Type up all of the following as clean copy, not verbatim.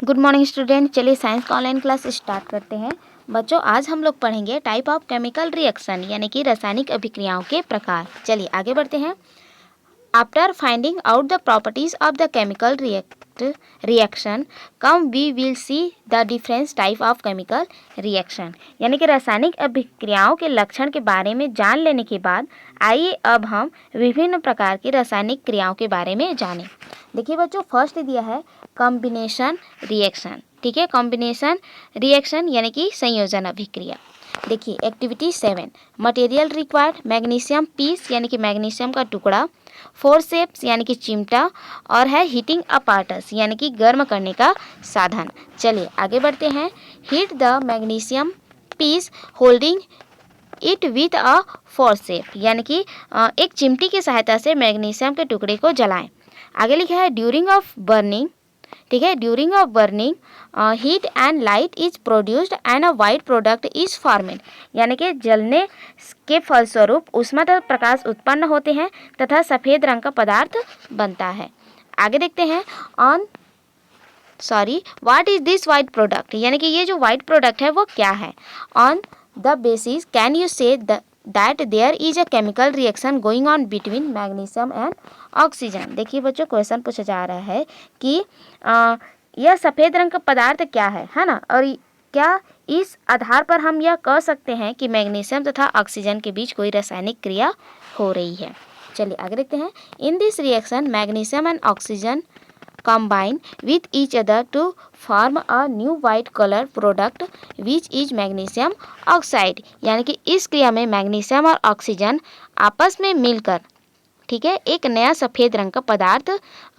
Good morning student. चलिए science का online class start करते हैं। बच्चों आज हम लोग पढ़ेंगे टाइप ऑफ केमिकल रिएक्शन यानी कि रासायनिक अभिक्रियाओं के प्रकार। चलिए आगे बढ़ते हैं। After finding out the properties of the chemical reaction come we will see the difference type of chemical reaction यानी कि रासायनिक अभिक्रियाओं के लक्षण के बारे में जान लेने के बाद आइए अब हम विभिन्न प्रकार की रासायनिक क्रियाओं के बारे में जानें। देखिए बच्चों, फर्स्ट दिया है कॉम्बिनेशन रिएक्शन। ठीक है, कॉम्बिनेशन रिएक्शन यानी कि संयोजन अभिक्रिया। देखिए activity 7, material required magnesium piece यानी कि मैग्नीशियम का टुकड़ा, फोरसेप्स यानी कि चिमटा, और है हीटिंग अपार्टस यानी कि गर्म करने का साधन। चलिए आगे बढ़ते हैं। Heat the magnesium piece holding it with a forcep यानी कि एक चिमटी की सहायता से मैग्नीशियम के टुकड़े को जलाएं। आगे लिखा है ड्यूरिंग ऑफ बर्निंग। ठीक है, during of burning heat and light is produced and a white product is formed यानी कि जलने के फलस्वरूप ऊष्मा तथा प्रकाश उत्पन्न होते हैं तथा सफ़ेद रंग का पदार्थ बनता है। आगे देखते हैं। What is this white product यानी कि ये जो वाइट प्रोडक्ट है वो क्या है। On the basis can you से that there is a chemical reaction going on between magnesium and oxygen। देखिए बच्चों, क्वेश्चन पूछा जा रहा है कि यह सफ़ेद रंग का पदार्थ क्या है ना, और क्या इस आधार पर हम यह कह सकते हैं कि मैग्नीशियम तथा ऑक्सीजन के बीच कोई रासायनिक क्रिया हो रही है। चलिए आगे देखते हैं। In this reaction magnesium and oxygen combine with each other to form a new white color product which is magnesium oxide यानी कि इस क्रिया में मैग्नीशियम और ऑक्सीजन आपस में मिलकर, ठीक है, एक नया सफ़ेद रंग का पदार्थ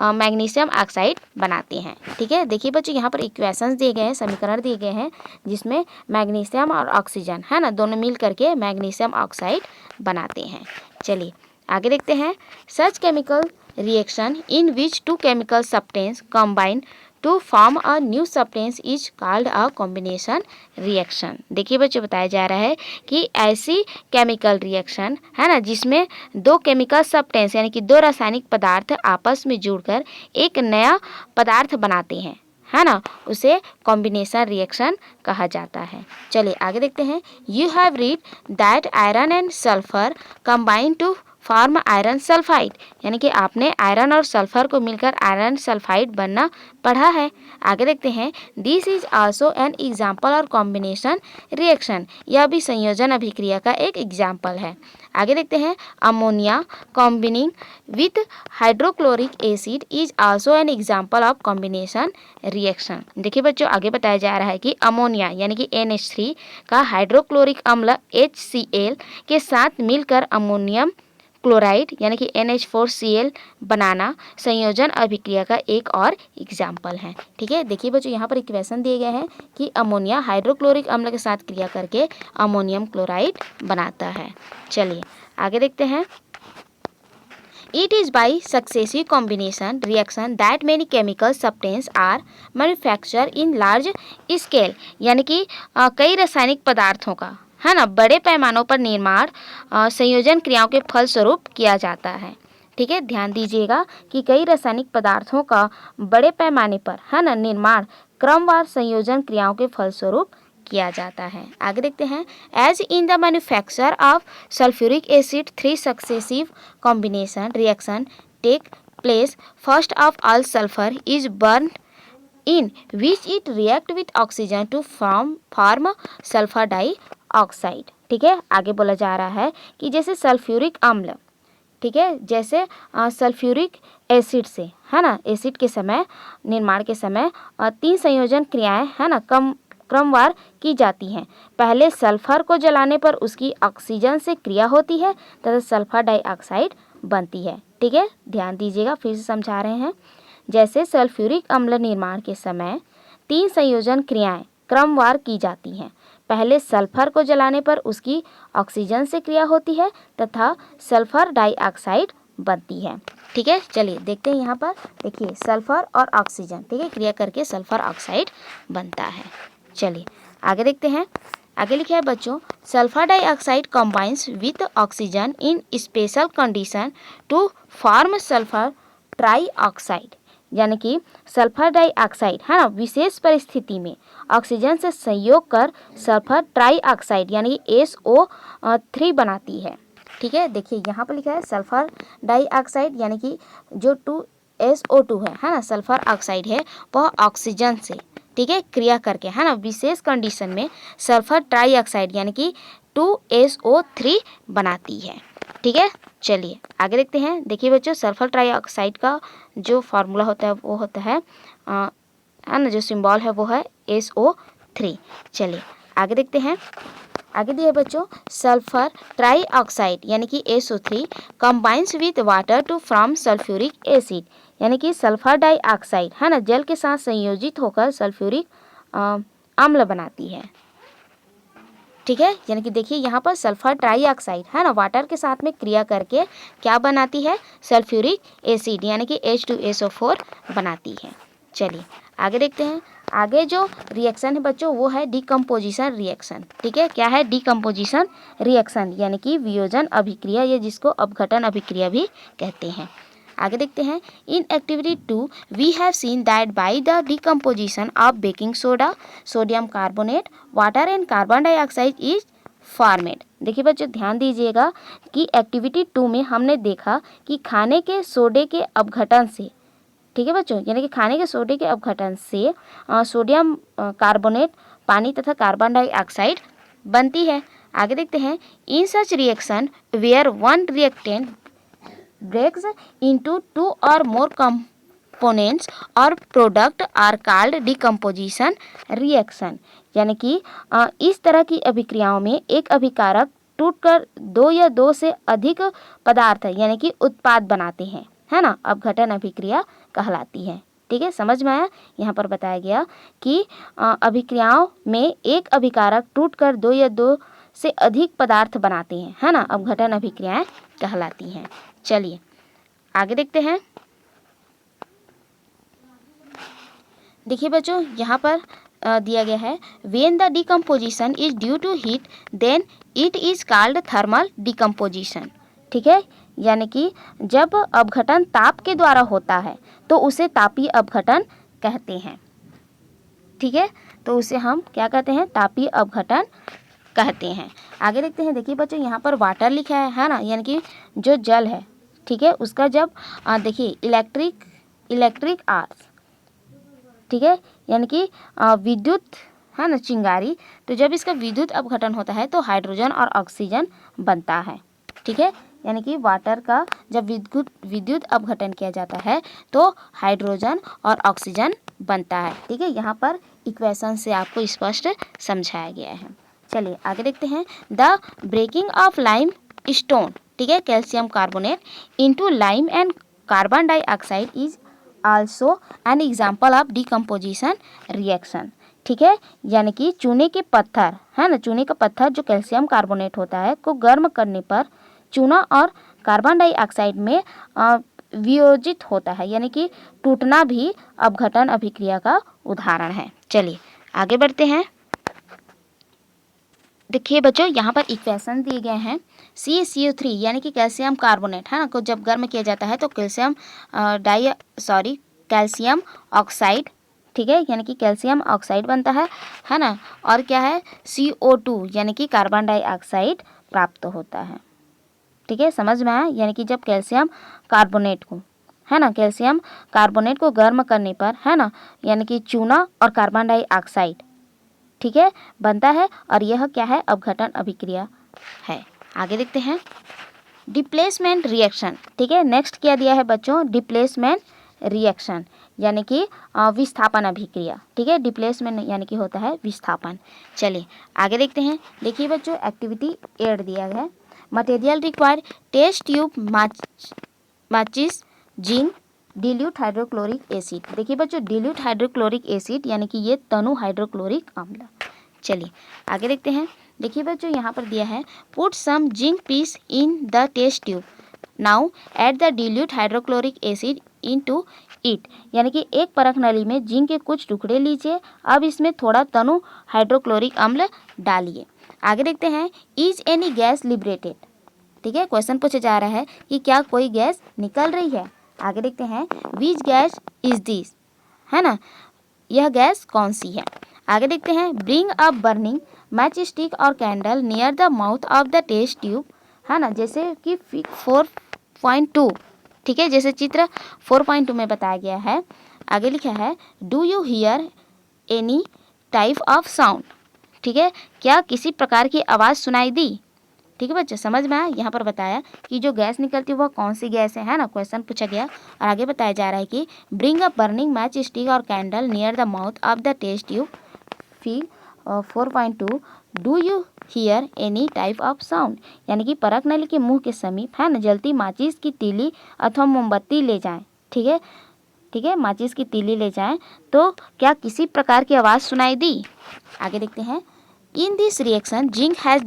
मैग्नीशियम ऑक्साइड बनाते हैं। ठीक है, देखिए बच्चों यहाँ पर इक्वेशंस दिए गए हैं, समीकरण दिए गए हैं जिसमें मैग्नीशियम और ऑक्सीजन है ना दोनों मिल करके मैग्नीशियम ऑक्साइड बनाते हैं। चलिए आगे देखते हैं। Such chemical reaction in which two chemical substance combine to form a new substance is called a combination reaction। देखिए बच्चों, बताया जा रहा है कि ऐसी केमिकल रिएक्शन है ना जिसमें दो केमिकल सब्सटेंस यानी कि दो रासायनिक पदार्थ आपस में जुड़कर एक नया पदार्थ बनाते हैं, है ना, उसे कॉम्बिनेशन रिएक्शन कहा जाता है। चलिए आगे देखते हैं। You have read that iron and sulphur combine to form iron sulphide यानी कि आपने आयरन और सल्फर को मिलकर आयरन सल्फाइड बनना पढ़ा है। आगे देखते हैं। This is also an example और कॉम्बिनेशन रिएक्शन, यह भी संयोजन अभिक्रिया का एक एग्जाम्पल है। आगे देखते हैं। Ammonia combining with hydrochloric acid is also an example of combination reaction. देखिए बच्चों, आगे बताया जा रहा है कि अमोनिया यानी कि NH3 का हाइड्रोक्लोरिक अम्ल HCl के साथ मिलकर अमोनियम क्लोराइड यानी कि NH4Cl बनाना संयोजन अभिक्रिया का एक और एग्जाम्पल है। ठीक है, देखिए बच्चों यहाँ पर इक्वेशन दिए गए हैं कि अमोनिया हाइड्रोक्लोरिक अम्ल के साथ क्रिया करके अमोनियम क्लोराइड बनाता है। चलिए आगे देखते हैं। It is by successive combination reaction that many chemical substances are manufactured in large scale यानी कि कई रासायनिक पदार्थों का है ना बड़े पैमानों पर निर्माण संयोजन क्रियाओं के फलस्वरूप किया जाता है। ठीक है, ध्यान दीजिएगा कि कई रासायनिक पदार्थों का बड़े पैमाने पर है ना निर्माण क्रमवार संयोजन क्रियाओं के फलस्वरूप किया जाता है। आगे देखते हैं। As in the manufacture of sulphuric acid 3 successive combination reaction take place. First of all sulphur is burn in which it react with oxygen to form sulphur dioxide. ठीक है, आगे बोला जा रहा है कि जैसे सल्फ्यूरिक अम्ल, ठीक है, जैसे सल्फ्यूरिक एसिड से है ना एसिड के समय निर्माण के समय 3 संयोजन क्रियाएं है ना क्रमवार की जाती हैं। पहले सल्फर को जलाने पर उसकी ऑक्सीजन से क्रिया होती है तथा सल्फर डाइऑक्साइड बनती है। ठीक है, ध्यान दीजिएगा, फिर से समझा रहे हैं। जैसे सल्फ्यूरिक अम्ल निर्माण के समय 3 संयोजन क्रियाएं क्रमवार की जाती हैं। पहले सल्फर को जलाने पर उसकी ऑक्सीजन से क्रिया होती है तथा सल्फर डाइऑक्साइड बनती है। ठीक है, चलिए देखते हैं यहाँ पर। देखिए सल्फर और ऑक्सीजन, ठीक है, क्रिया करके सल्फर ऑक्साइड बनता है। चलिए आगे देखते हैं। आगे लिखा है बच्चों, sulphur dioxide combines with oxygen in special condition to form sulphur trioxide यानी कि सल्फर डाइऑक्साइड है ना विशेष परिस्थिति में ऑक्सीजन से संयोग कर सल्फर ट्राइऑक्साइड यानी SO3 बनाती है। ठीक है, देखिए यहाँ पर लिखा है सल्फर डाइऑक्साइड यानी कि जो 2SO2 है ना सल्फर ऑक्साइड है वह ऑक्सीजन से, ठीक है, क्रिया करके है ना विशेष कंडीशन में सल्फर ट्राइऑक्साइड यानी कि 2SO3 बनाती है। ठीक है, चलिए आगे देखते हैं। देखिए बच्चों, सल्फर ट्राइऑक्साइड का जो फार्मूला होता है वो होता है ना, जो सिंबल है वो है SO3। चलिए आगे देखते हैं। आगे दिए बच्चों, सल्फर ट्राइऑक्साइड यानी कि SO3 combines with water to from sulphuric acid, यानी कि सल्फर डाइऑक्साइड है ना जल के साथ संयोजित होकर सल्फ्यूरिक अम्ल बनाती है। ठीक है, यानी कि देखिए यहाँ पर सल्फर ट्राइऑक्साइड है ना वाटर के साथ में क्रिया करके क्या बनाती है, सल्फ्यूरिक एसिड यानी कि H2SO4 बनाती है। चलिए आगे देखते हैं। आगे जो रिएक्शन है बच्चों वो है डिकम्पोजिशन रिएक्शन। ठीक है, क्या है डिकम्पोजिशन रिएक्शन, यानी कि वियोजन अभिक्रिया, या जिसको अपघटन अभिक्रिया भी कहते हैं। आगे देखते हैं। In activity 2 we have seen that by the decomposition of baking soda, sodium carbonate, water and carbon dioxide is formed. देखिए बच्चों ध्यान दीजिएगा कि एक्टिविटी 2 में हमने देखा कि खाने के सोडे के अपघटन से, ठीक है बच्चों, यानी कि खाने के सोडे के अपघटन से सोडियम कार्बोनेट, पानी तथा कार्बन डाइऑक्साइड बनती है। आगे देखते हैं। In such reaction where one reactant breaks into 2 or more components or product are called decomposition reaction, यानी कि इस तरह की अभिक्रियाओं में एक अभिकारक टूटकर 2 या 2 से अधिक पदार्थ यानी कि उत्पाद बनाते हैं, है ना, अपघटन अभिक्रिया कहलाती है। ठीक है, समझ में आया। यहाँ पर बताया गया कि अभिक्रियाओं में एक अभिकारक टूटकर 2 या 2 से अधिक पदार्थ बनाते हैं, है ना, अपघटन अभिक्रियाएं कहलाती हैं। चलिए आगे देखते हैं। देखिए बच्चों यहाँ पर दिया गया है when the decomposition is due to heat then it is called thermal decomposition. ठीक है, यानी कि जब अपघटन ताप के द्वारा होता है तो उसे तापीय अपघटन कहते हैं। ठीक है, तो उसे हम क्या कहते हैं, तापीय अपघटन कहते हैं। आगे देखते हैं। देखिए बच्चों यहाँ पर वाटर लिखा है ना, यानी कि जो जल है, ठीक है, उसका जब देखिए इलेक्ट्रिक आर्स, ठीक है, यानी कि विद्युत है ना चिंगारी, तो जब इसका विद्युत अपघटन होता है तो हाइड्रोजन और ऑक्सीजन बनता है। ठीक है, यानी कि वाटर का जब विद्युत अपघटन किया जाता है तो हाइड्रोजन और ऑक्सीजन बनता है। ठीक है, यहाँ पर इक्वेशन से आपको स्पष्ट समझाया गया है। चलिए आगे देखते हैं। The breaking of limestone, ठीक है, calcium carbonate into lime and carbon dioxide is also an example of decomposition reaction. ठीक है, यानी कि चूने के पत्थर है ना, चूने का पत्थर जो कैल्शियम कार्बोनेट होता है को गर्म करने पर चूना और कार्बन डाइऑक्साइड में वियोजित होता है, यानी कि टूटना भी अपघटन अभिक्रिया का उदाहरण है। चलिए आगे बढ़ते हैं। देखिए बच्चों यहाँ पर इक्वेशन दिए गए हैं। CaCO3 यानी कि कैल्शियम कार्बोनेट है ना को जब गर्म किया जाता है तो कैल्शियम ऑक्साइड, ठीक है, यानी कि कैल्शियम ऑक्साइड बनता है ना, और क्या है CO2 यानी कि कार्बन डाइऑक्साइड प्राप्त होता है। ठीक है, समझ में आया। यानी कि जब कैल्शियम कार्बोनेट को है ना, कैल्शियम कार्बोनेट को गर्म करने पर है ना, यानी कि चूना और कार्बन डाइऑक्साइड, ठीक है, बनता है, और यह क्या है, अपघटन अभिक्रिया है। आगे देखते हैं। Displacement reaction. ठीक है, नेक्स्ट क्या दिया है बच्चों, डिप्लेसमेंट रिएक्शन यानी कि विस्थापन अभिक्रिया। ठीक है, डिप्लेसमेंट यानी कि होता है विस्थापन। चलिए आगे देखते हैं। देखिए बच्चों एक्टिविटी 8 दिया गया है। मटेरियल रिक्वायर्ड टेस्ट ट्यूब, माचिस, जिंक, डिल्यूट हाइड्रोक्लोरिक एसिड। देखिए बच्चों डिल्यूट हाइड्रोक्लोरिक एसिड यानी कि ये तनु हाइड्रोक्लोरिक अम्ल। चलिए आगे देखते हैं। देखिए बच्चों यहाँ पर दिया है put some zinc piece in the test tube, now add the dilute hydrochloric acid into it, यानी कि एक परख नली में जिंक के कुछ टुकड़े लीजिए, अब इसमें थोड़ा तनु हाइड्रोक्लोरिक अम्ल डालिए। आगे देखते हैं। Is any gas liberated. ठीक है, क्वेश्चन पूछा जा रहा है कि क्या कोई गैस निकल रही है। आगे देखते हैं विच गैस इज दिस, है ना, यह गैस कौन सी है। आगे देखते हैं bring a burning match stick और candle near the mouth of the test tube, है ना, जैसे कि 4.2, ठीक है, जैसे चित्र 4.2 में बताया गया है। आगे लिखा है do you hear any type of sound, ठीक है, क्या किसी प्रकार की आवाज़ सुनाई दी। ठीक है बच्चों, समझ में आया। यहाँ पर बताया कि जो गैस निकलती है वह कौन सी गैस है ना, क्वेश्चन पूछा गया। और आगे बताया जा रहा है कि bring a burning match stick और candle near the mouth of the test tube, फिर 4.2 do you hear any type of sound, यानी कि परख नली के मुंह के समीप, है ना, जलती माचिस की तीली अथवा मोमबत्ती ले जाएं, ठीक है, ठीक है, माचिस की तीली ले जाएं तो क्या किसी प्रकार की आवाज़ सुनाई दी। आगे देखते हैं in this reaction zinc has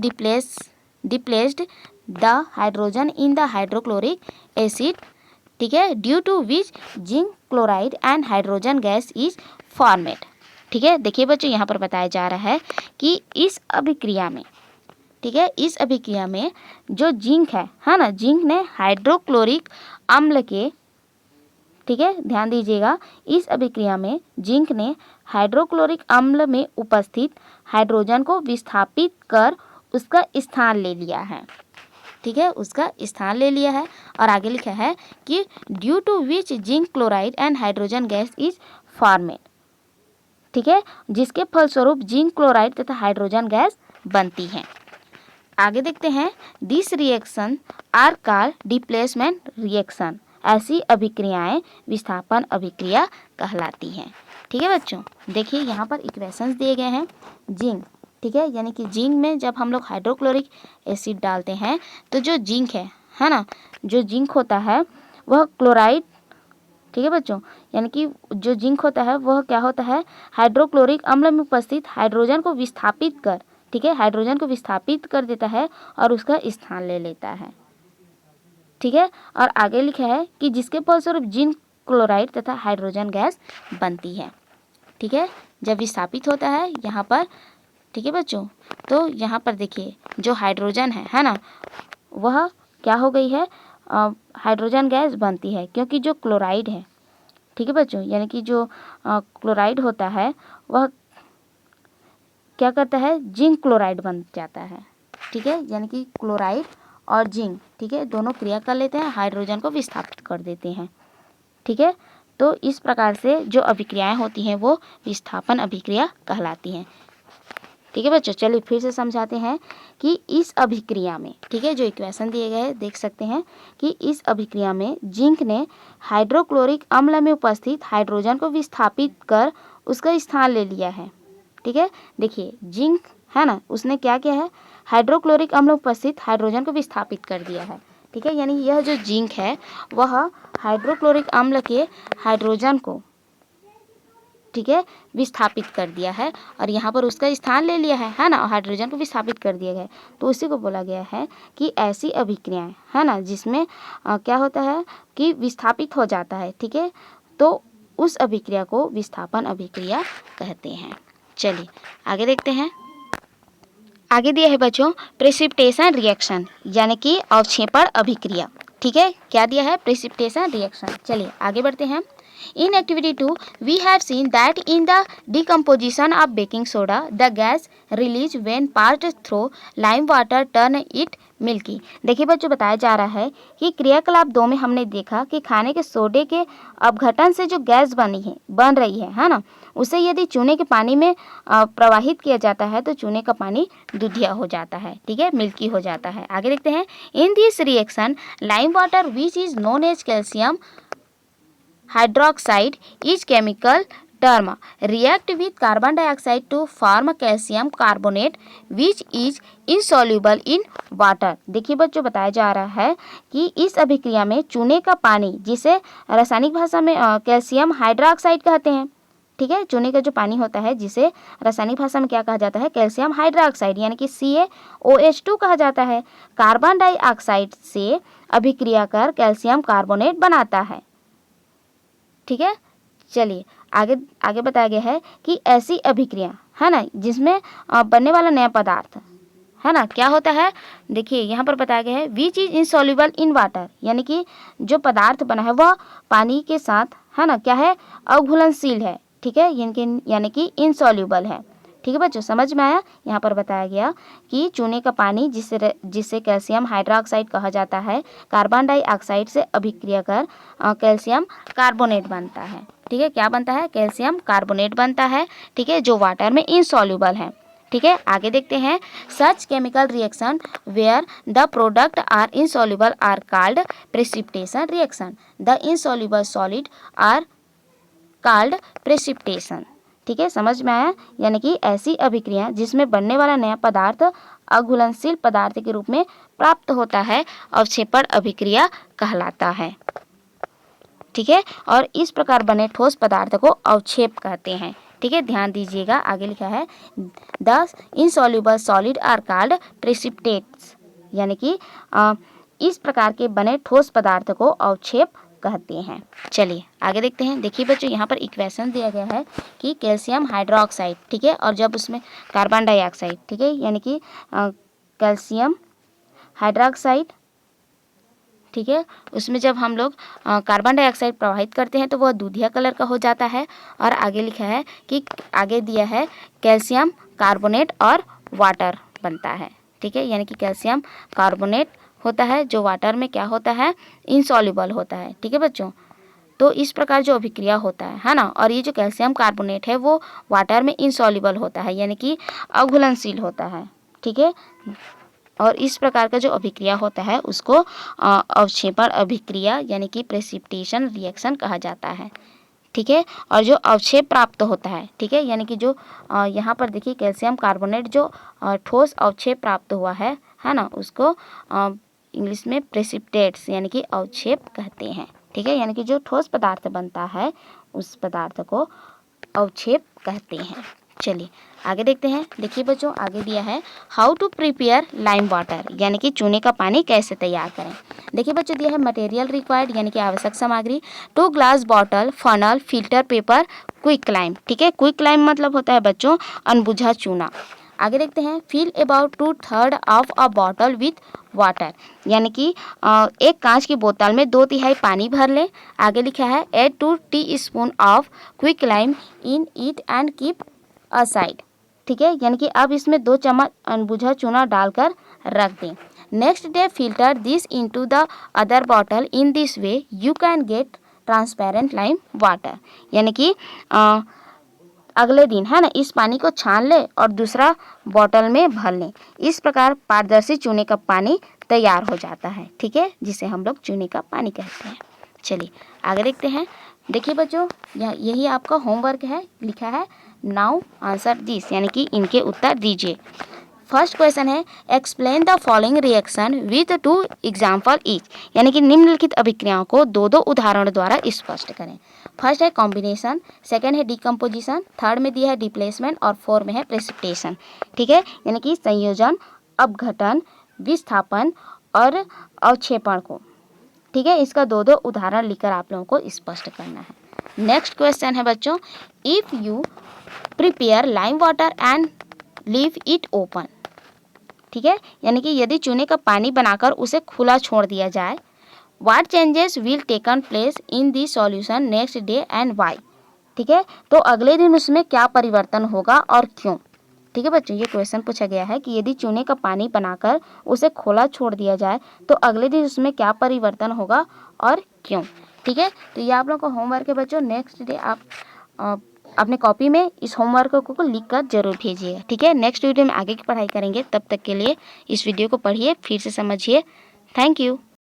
displaced the hydrogen in the hydrochloric acid, ठीक है, due to which zinc chloride and hydrogen gas is formed. ठीक है, देखिए बच्चों यहाँ पर बताया जा रहा है कि इस अभिक्रिया में, ठीक है, इस अभिक्रिया में जो जिंक है ना, जिंक ने हाइड्रोक्लोरिक अम्ल के, ठीक है, ध्यान दीजिएगा, इस अभिक्रिया में जिंक ने हाइड्रोक्लोरिक अम्ल में उपस्थित हाइड्रोजन को विस्थापित कर उसका स्थान ले लिया है, ठीक है, उसका स्थान ले लिया है। और आगे लिखा है कि due to which zinc chloride and hydrogen gas is formed, ठीक है, जिसके फलस्वरूप जिंक क्लोराइड तथा हाइड्रोजन गैस बनती है। आगे देखते हैं this reaction are called displacement reaction, ऐसी अभिक्रियाएं विस्थापन अभिक्रिया कहलाती हैं। ठीक है बच्चों, देखिए यहाँ पर इक्वेशंस दिए गए हैं। जिंक, ठीक है, यानी कि जिंक में जब हम लोग हाइड्रोक्लोरिक एसिड डालते हैं तो जो जिंक है ना, जो जिंक होता है वह क्लोराइड, ठीक है बच्चों, यानी कि जो जिंक होता है वह क्या होता है, हाइड्रोक्लोरिक अम्ल में उपस्थित हाइड्रोजन को विस्थापित कर, ठीक है, हाइड्रोजन को विस्थापित कर देता है और उसका स्थान ले लेता है। ठीक है, और आगे लिखा है कि जिसके फलस्वरूप जिंक क्लोराइड तथा हाइड्रोजन गैस बनती है। ठीक है, जब विस्थापित होता है यहाँ पर, ठीक है बच्चों, तो यहाँ पर देखिए जो हाइड्रोजन है ना, वह क्या हो गई है, हाइड्रोजन गैस बनती है, क्योंकि जो क्लोराइड है, ठीक है बच्चों, यानी कि जो क्लोराइड होता है वह क्या करता है, जिंक क्लोराइड बन जाता है। ठीक है, यानी कि क्लोराइड और जिंक, ठीक है, दोनों क्रिया कर लेते हैं, हाइड्रोजन को विस्थापित कर देते हैं। ठीक है, तो इस प्रकार से जो अभिक्रियाएं होती हैं वो विस्थापन अभिक्रिया कहलाती हैं। ठीक है बच्चों, चलिए फिर से समझाते हैं कि इस अभिक्रिया में, ठीक है, जो इक्वेशन दिए गए हैं देख सकते हैं कि इस अभिक्रिया में जिंक ने हाइड्रोक्लोरिक अम्ल में उपस्थित हाइड्रोजन को विस्थापित कर उसका स्थान ले लिया है। ठीक है, देखिए जिंक है ना, उसने क्या किया है, हाइड्रोक्लोरिक अम्ल में उपस्थित हाइड्रोजन को विस्थापित कर दिया है। ठीक है, यानी यह जो जिंक है वह हाइड्रोक्लोरिक अम्ल के हाइड्रोजन को, ठीक है, विस्थापित कर दिया है और यहाँ पर उसका स्थान ले लिया है ना, हाइड्रोजन को विस्थापित कर दिया गया, तो उसी को बोला गया है कि ऐसी अभिक्रियाएं, है ना, जिसमें क्या होता है कि विस्थापित हो जाता है, ठीक है, तो उस अभिक्रिया को विस्थापन अभिक्रिया कहते हैं। चलिए आगे देखते हैं। आगे दिया है बच्चों प्रेसिपिटेशन रिएक्शन, यानी कि अवक्षेपण अभिक्रिया। ठीक है, क्या दिया है, प्रेसिपिटेशन रिएक्शन। चलिए आगे बढ़ते हैं। In activity 2, we have seen that in the decomposition of baking soda, the gas released when passed through lime water turn it milky। देखिए बच्चों, बताया जा रहा है कि क्रियाकलाप 2 में हमने देखा कि खाने के सोडे के अपघटन से जो गैस बन रही है ना, उसे यदि चूने के पानी में प्रवाहित किया जाता है तो चूने का पानी दूधिया हो जाता है, ठीक है, मिल्की हो जाता है। आगे देखते हैं। In this reaction lime water which is known as calcium hydroxide is chemical term react with carbon dioxide to form calcium carbonate which is insoluble in water। देखिए बच्चों, बताया जा रहा है कि इस अभिक्रिया में चूने का पानी, जिसे रासायनिक भाषा में कैल्शियम हाइड्रोक्साइड कहते हैं, ठीक है, चूने का जो पानी होता है जिसे रासायनिक भाषा में क्या कहा जाता है, कैल्शियम हाइड्रोक्साइड, यानी कि CaOH2 कहा जाता है, कार्बन डाइऑक्साइड से अभिक्रिया कर कैल्शियम कार्बोनेट बनाता है। ठीक है, चलिए आगे बताया गया है कि ऐसी अभिक्रिया, है ना, जिसमें बनने वाला नया पदार्थ, है ना, क्या होता है, देखिए यहाँ पर बताया गया है which is insoluble in water, यानी कि जो पदार्थ बना है वह पानी के साथ, है ना, क्या है, अघुलनशील है, ठीक है, यानी कि इनसॉल्युबल है। ठीक है बच्चों, समझ में आया। यहाँ पर बताया गया कि चूने का पानी जिसे कैल्शियम हाइड्रोक्साइड कहा जाता है, कार्बन डाइऑक्साइड से अभिक्रिया कर कैल्शियम कार्बोनेट बनता है। ठीक है, क्या बनता है, कैल्शियम कार्बोनेट बनता है, ठीक है, जो वाटर में इनसॉल्युबल है। ठीक है, आगे देखते हैं, such chemical reaction where the product are insoluble are called precipitation reaction, the insoluble solid are called precipitation. ठीक है, समझ में आया, यानी कि ऐसी अभिक्रिया जिसमें बनने वाला नया पदार्थ अघुलनशील पदार्थ के रूप में प्राप्त होता है, अवक्षेपण अभिक्रिया कहलाता है। ठीक है, और इस प्रकार बने ठोस पदार्थ को अवक्षेप कहते हैं। ठीक है, ध्यान दीजिएगा, आगे लिखा है the insoluble solid are called precipitates, यानी कि इस प्रकार के बने ठोस पदार्थ को अवक्षेप कहते हैं। चलिए आगे देखते हैं। देखिए बच्चों, यहाँ पर इक्वेशन दिया गया है कि कैल्शियम हाइड्रोक्साइड, ठीक है, और जब उसमें कार्बन डाइऑक्साइड, ठीक है, यानी कि कैल्शियम हाइड्रोक्साइड, ठीक है, उसमें जब हम लोग कार्बन डाइऑक्साइड प्रवाहित करते हैं तो वह दूधिया कलर का हो जाता है। और आगे लिखा है कि आगे दिया है कैल्शियम कार्बोनेट और वाटर बनता है। ठीक है, यानी कि कैल्शियम कार्बोनेट होता है जो वाटर में क्या होता है, इनसॉल्युबल होता है। ठीक है बच्चों, तो इस प्रकार जो अभिक्रिया होता है ना, और ये जो कैल्शियम कार्बोनेट है वो वाटर में इनसॉल्युबल होता है, यानी कि अघुलनशील होता है। ठीक है, और इस प्रकार का जो अभिक्रिया होता है उसको अवक्षेपण अभिक्रिया यानी कि प्रेसिपिटेशन रिएक्शन कहा जाता है। ठीक है, और जो अवक्षेप प्राप्त होता है, ठीक है, यानी कि जो यहाँ पर देखिए कैल्शियम कार्बोनेट जो ठोस अवक्षेप प्राप्त हुआ है ना, उसको इंग्लिश में प्रेसिपिटेट्स यानी कि अवक्षेप कहते हैं। ठीक है, यानी कि जो ठोस पदार्थ बनता है उस पदार्थ को अवक्षेप कहते हैं। चलिए आगे देखते हैं। देखिए बच्चों, आगे दिया है how to prepare lime water, यानी कि चूने का पानी कैसे तैयार करें। देखिए बच्चों, दिया है मटेरियल रिक्वायर्ड, यानी कि आवश्यक सामग्री 2 glass bottle, funnel, filter paper, quick lime. ठीक है, क्विक लाइम मतलब होता है बच्चों अनबुझा चूना। आगे देखते हैं, fill about 2/3 of a bottle with water, यानी कि एक कांच की बोतल में 2/3 पानी भर लें। आगे लिखा है add 2 teaspoon of quick lime in it and keep aside. ठीक है, यानी कि अब इसमें 2 चम्मच अनबुझा चूना डालकर रख दें। Next day filter this into the other bottle, in this way you can get transparent lime water, यानी कि अगले दिन, है ना, इस पानी को छान ले और दूसरा बॉटल में भर लें। इस प्रकार पारदर्शी चूने का पानी तैयार हो जाता है। ठीक है, जिसे हम लोग चूने का पानी कहते हैं। चलिए आगे देखते हैं। देखिए बच्चों, यही आपका होमवर्क है, लिखा है नाउ आंसर दिस, यानी कि इनके उत्तर दीजिए। फर्स्ट क्वेश्चन है explain the following reaction with 2 example each, यानी कि निम्नलिखित अभिक्रियाओं को 2-2 उदाहरण द्वारा स्पष्ट करें। फर्स्ट है कॉम्बिनेशन, सेकंड है डिकम्पोजिशन, थर्ड में दिया है डिप्लेसमेंट और 4 में है प्रेसिपिटेशन। ठीक है, यानी कि संयोजन, अपघटन, विस्थापन और अवक्षेपण को। ठीक है, इसका 2-2 उदाहरण लिखकर आप लोगों को स्पष्ट करना है। नेक्स्ट क्वेश्चन है बच्चों, if you prepare lime water and leave it open. ठीक है, यानी कि यदि चूने का पानी बनाकर उसे खुला छोड़ दिया जाए, what changes will taken place in the solution next day and why. ठीक है, तो अगले दिन उसमें क्या परिवर्तन होगा और क्यों। ठीक है बच्चों, ये क्वेश्चन पूछा गया है कि यदि चूने का पानी बनाकर उसे खुला छोड़ दिया जाए तो अगले दिन उसमें क्या परिवर्तन होगा और क्यों। ठीक है, तो ये आप लोगों का होमवर्क है बच्चों। नेक्स्ट डे आप अपने कॉपी में इस होमवर्क को लिख कर जरूर भेजिएगा। ठीक है, नेक्स्ट वीडियो में आगे की पढ़ाई करेंगे, तब तक के लिए इस वीडियो को पढ़िए, फिर से समझिए। Thank you.